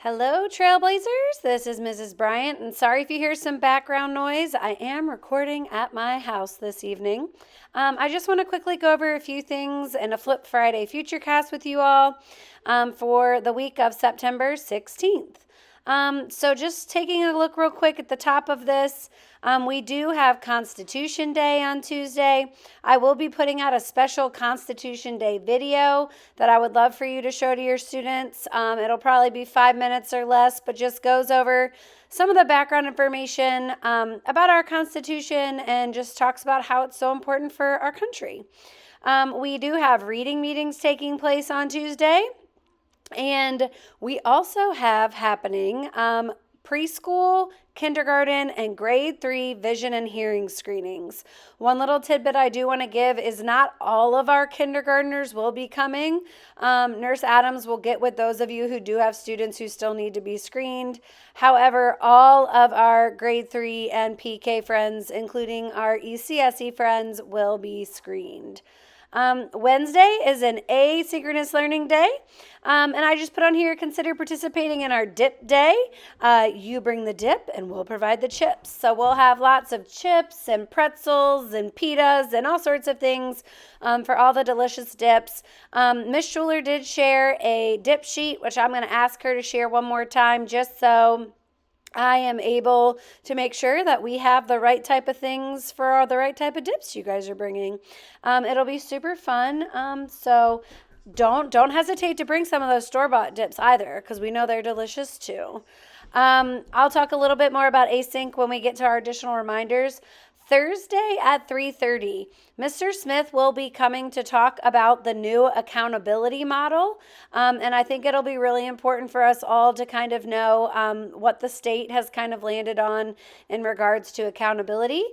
Hello, Trailblazers. This is Mrs. Bryant, and sorry if you hear some background noise. I am recording at my house this evening. I just want to quickly go over a few things in a Flip Friday Futurecast with you all for the week of September 16th. So just taking a look real quick at the top of this, we do have Constitution Day on Tuesday. I will be putting out a special Constitution Day video that I would love for you to show to your students. It'll probably be 5 minutes or less, but just goes over some of the background information about our Constitution and just talks about how it's so important for our country. We do have reading meetings taking place on Tuesday. And we also have happening preschool, kindergarten, and grade 3 vision and hearing screenings. One little tidbit I do want to give is not all of our kindergartners will be coming. Nurse Adams will get with those of you who do have students who still need to be screened. However, all of our grade 3 and PK friends, including our ECSE friends, will be screened. Wednesday is an asynchronous learning day. And I just put on here, consider participating in our dip day. You bring the dip and we'll provide the chips. So we'll have lots of chips and pretzels and pitas and all sorts of things for all the delicious dips. Miss Schuler did share a dip sheet, which I'm going to ask her to share one more time just so I am able to make sure that we have the right type of things for the right type of dips you guys are bringing. It'll be super fun. So don't hesitate to bring some of those store-bought dips either, because we know they're delicious too. I'll talk a little bit more about async when we get to our additional reminders. Thursday at 3:30, Mr. Smith will be coming to talk about the new accountability model. And I think it'll be really important for us all to kind of know what the state has kind of landed on in regards to accountability.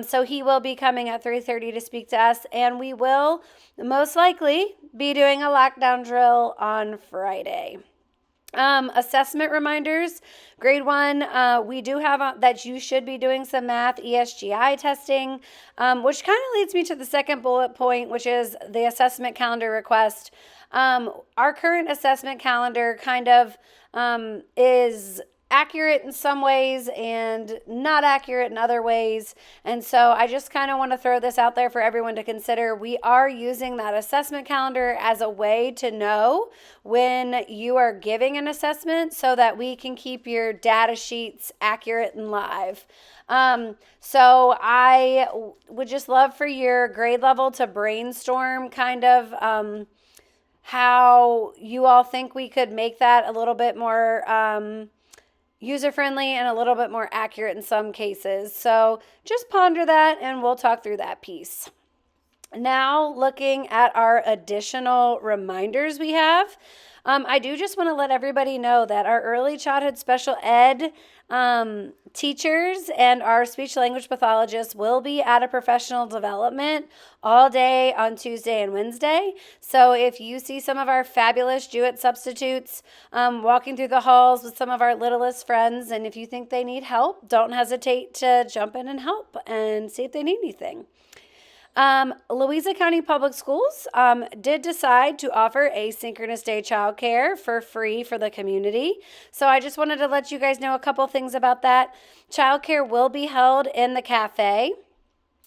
So he will be coming at 3:30 to speak to us, and we will most likely be doing a lockdown drill on Friday. Assessment reminders. Grade 1, we do have that you should be doing some math ESGI testing, which kind of leads me to the second bullet point, which is the assessment calendar request. Our current assessment calendar kind of is accurate in some ways and not accurate in other ways. And so I just kind of want to throw this out there for everyone to consider. We are using that assessment calendar as a way to know when you are giving an assessment so that we can keep your data sheets accurate and live. So I would just love for your grade level to brainstorm kind of how you all think we could make that a little bit more user-friendly and a little bit more accurate in some cases. So just ponder that and we'll talk through that piece. Now looking at our additional reminders we have, I do just want to let everybody know that our early childhood special ed teachers and our speech language pathologists will be at a professional development all day on Tuesday and Wednesday. So if you see some of our fabulous Jewett substitutes walking through the halls with some of our littlest friends, and if you think they need help, don't hesitate to jump in and help and see if they need anything. Louisa County Public Schools did decide to offer asynchronous day childcare for free for the community. So I just wanted to let you guys know a couple things about that. Childcare will be held in the cafe.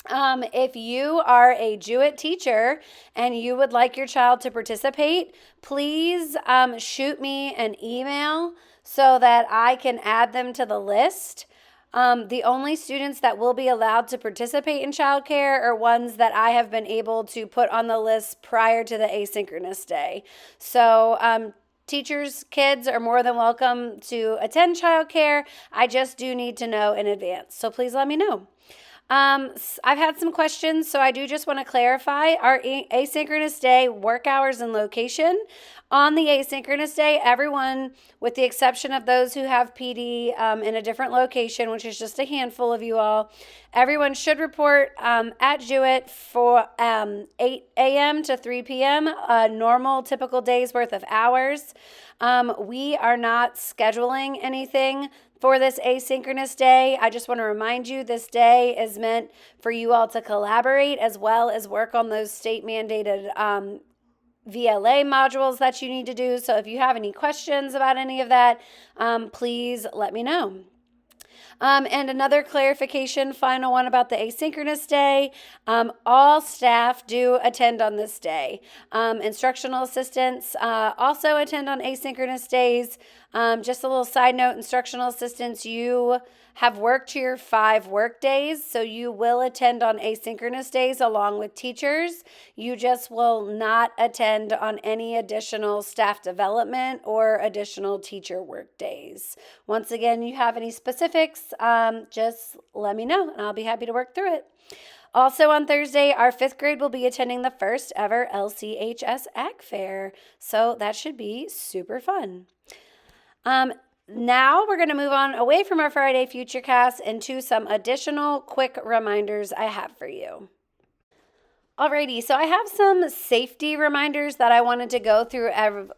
If you are a Jewett teacher and you would like your child to participate, please shoot me an email so that I can add them to the list. The only students that will be allowed to participate in childcare are ones that I have been able to put on the list prior to the asynchronous day. So teachers, kids are more than welcome to attend childcare. I just do need to know in advance. So please let me know. I've had some questions, so I do just want to clarify our asynchronous day work hours and location. On the asynchronous day, everyone, with the exception of those who have PD in a different location, which is just a handful of you all, everyone should report at Jewett for 8 a.m. to 3 p.m., a normal typical day's worth of hours. We are not scheduling anything for this asynchronous day. I just want to remind you this day is meant for you all to collaborate as well as work on those state mandated VLA modules that you need to do. So if you have any questions about any of that, please let me know. And another clarification, final one about the asynchronous day. All staff do attend on this day. Instructional assistants also attend on asynchronous days. Just a little side note, instructional assistants, you have worked your 5 work days, so you will attend on asynchronous days along with teachers. You just will not attend on any additional staff development or additional teacher work days. Once again, you have any specifics, just let me know and I'll be happy to work through it. Also on Thursday, our 5th grade will be attending the first ever LCHS Ag Fair, so that should be super fun. Now we're going to move on away from our Friday Futurecast into some additional quick reminders I have for you. Alrighty, so I have some safety reminders that I wanted to go through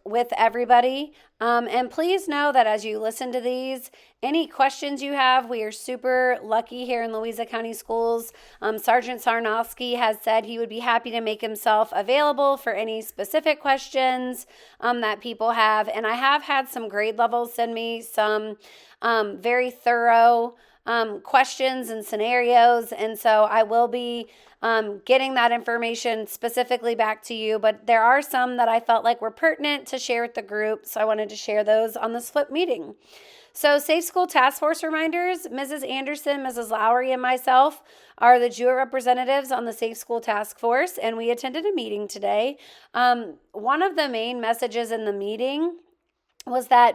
with everybody. And please know that as you listen to these, any questions you have, we are super lucky here in Louisa County Schools. Sergeant Sarnowski has said he would be happy to make himself available for any specific questions that people have. And I have had some grade levels send me some very thorough questions and scenarios. And so I will be getting that information specifically back to you, but there are some that I felt like were pertinent to share with the group, so I wanted to share those on this flip meeting. So Safe School Task Force reminders, Mrs. Anderson, Mrs. Lowry, and myself are the Jewett representatives on the Safe School Task Force, and we attended a meeting today. One of the main messages in the meeting was that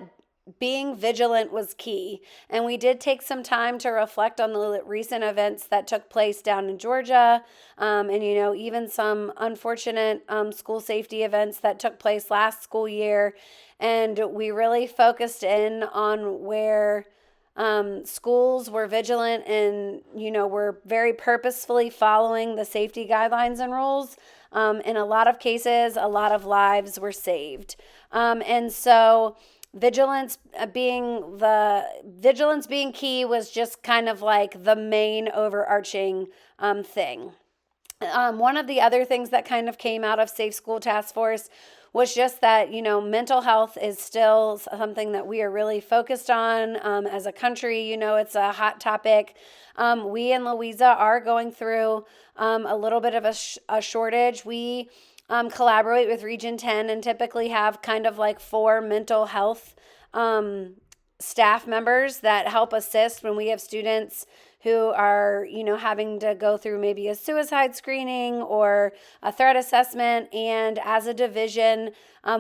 being vigilant was key. And we did take some time to reflect on the recent events that took place down in Georgia, and, even some unfortunate school safety events that took place last school year. And we really focused in on where schools were vigilant and, were very purposefully following the safety guidelines and rules. In a lot of cases, a lot of lives were saved. And so vigilance being key was just kind of like the main overarching thing. One of the other things that kind of came out of Safe School Task Force was just that, mental health is still something that we are really focused on as a country. It's a hot topic. We in Louisa are going through a little bit of a shortage. We collaborate with Region 10 and typically have kind of like 4 mental health staff members that help assist when we have students who are, having to go through maybe a suicide screening or a threat assessment. And as a division,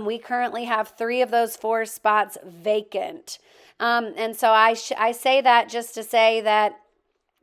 we currently have 3 of those 4 spots vacant. And so I say that just to say that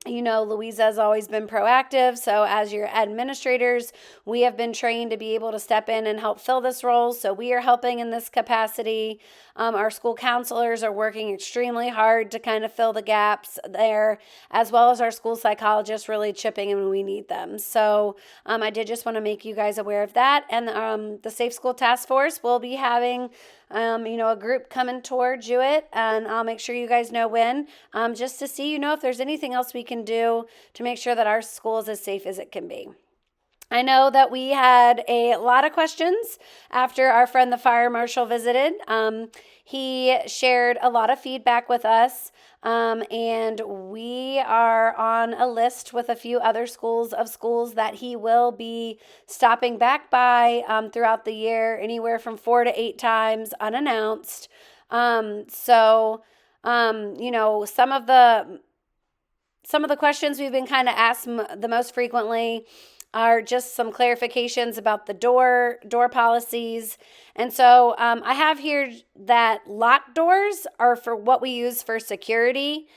Louisa has always been proactive. So as your administrators, we have been trained to be able to step in and help fill this role. So we are helping in this capacity. Our school counselors are working extremely hard to kind of fill the gaps there, as well as our school psychologists really chipping in when we need them. So I did just want to make you guys aware of that. And the Safe School Task Force will be having a group coming toward Jewett, and I'll make sure you guys know when, just to see, if there's anything else we can do to make sure that our school is as safe as it can be. I know that we had a lot of questions after our friend the fire marshal visited. He shared a lot of feedback with us, and we are on a list with a few other schools that he will be stopping back by throughout the year, anywhere from 4 to 8 times unannounced. Some of the questions we've been kind of asked the most frequently are just some clarifications about the door policies. And so I have here that locked doors are for what we use for security.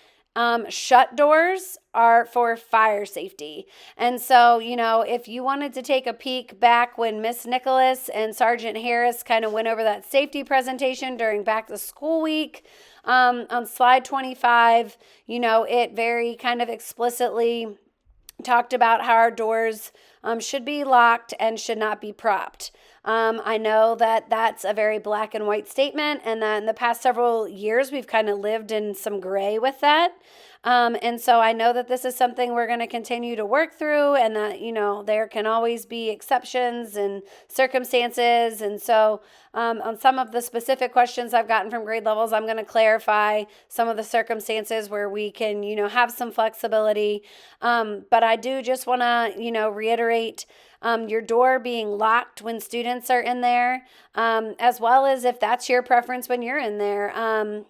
Shut doors are for fire safety. And so, if you wanted to take a peek back when Miss Nicholas and Sergeant Harris kind of went over that safety presentation during back to school week, on slide 25, it very kind of explicitly talked about how our doors should be locked and should not be propped. I know that that's a very black and white statement, and that in the past several years, we've kind of lived in some gray with that. And so I know that this is something we're going to continue to work through, and that, there can always be exceptions and circumstances. And so on some of the specific questions I've gotten from grade levels, I'm going to clarify some of the circumstances where we can, have some flexibility. But I do just want to, reiterate your door being locked when students are in there, as well as if that's your preference when you're in there.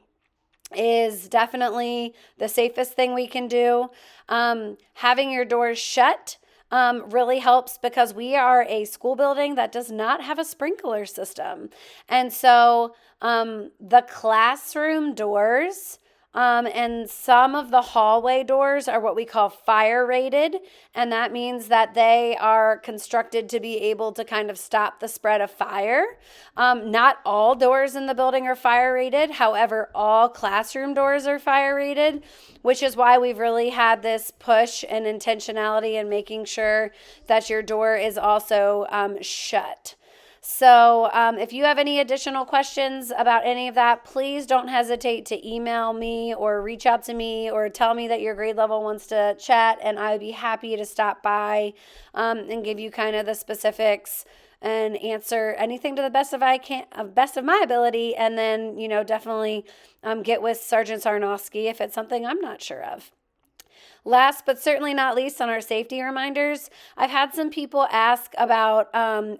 Is definitely the safest thing we can do. Having your doors shut really helps because we are a school building that does not have a sprinkler system. And so the classroom doors and some of the hallway doors are what we call fire rated. And that means that they are constructed to be able to kind of stop the spread of fire. Not all doors in the building are fire rated. However, all classroom doors are fire rated, which is why we've really had this push and intentionality in making sure that your door is also shut. So if you have any additional questions about any of that, please don't hesitate to email me or reach out to me or tell me that your grade level wants to chat, and I would be happy to stop by and give you kind of the specifics and answer anything to the best of my ability, and then definitely get with Sergeant Sarnowski if it's something I'm not sure of. Last but certainly not least on our safety reminders, I've had some people ask about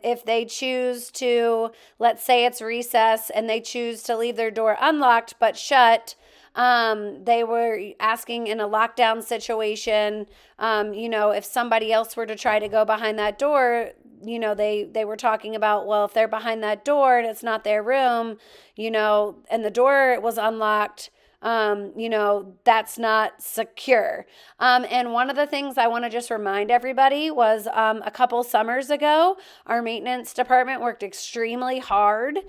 if they choose to, let's say it's recess and they choose to leave their door unlocked but shut. They were asking in a lockdown situation, if somebody else were to try to go behind that door, they were talking about, well, if they're behind that door and it's not their room, and the door was unlocked, that's not secure. And one of the things I want to just remind everybody was a couple summers ago, our maintenance department worked extremely hard.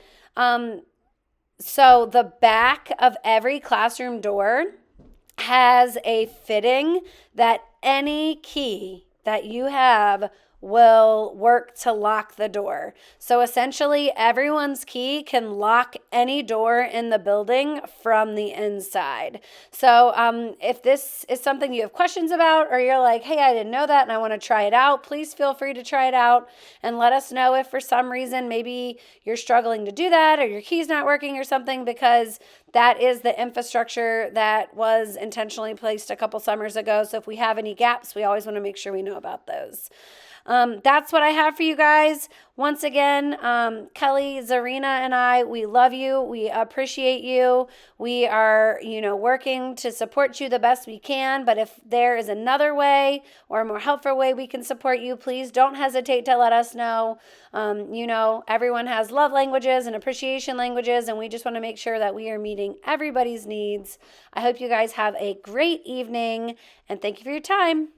So the back of every classroom door has a fitting that any key that you have will work to lock the door. So essentially, everyone's key can lock any door in the building from the inside. So if this is something you have questions about, or you're like, hey, I didn't know that and I want to try it out, please feel free to try it out and let us know if for some reason maybe you're struggling to do that or your key's not working or something, because that is the infrastructure that was intentionally placed a couple summers ago. So if we have any gaps, we always want to make sure we know about those. That's what I have for you guys. Once again, Kelly, Zarina, and I, we love you. We appreciate you. We are, working to support you the best we can. But if there is another way or a more helpful way we can support you, please don't hesitate to let us know. Everyone has love languages and appreciation languages, and we just want to make sure that we are meeting everybody's needs. I hope you guys have a great evening, and thank you for your time.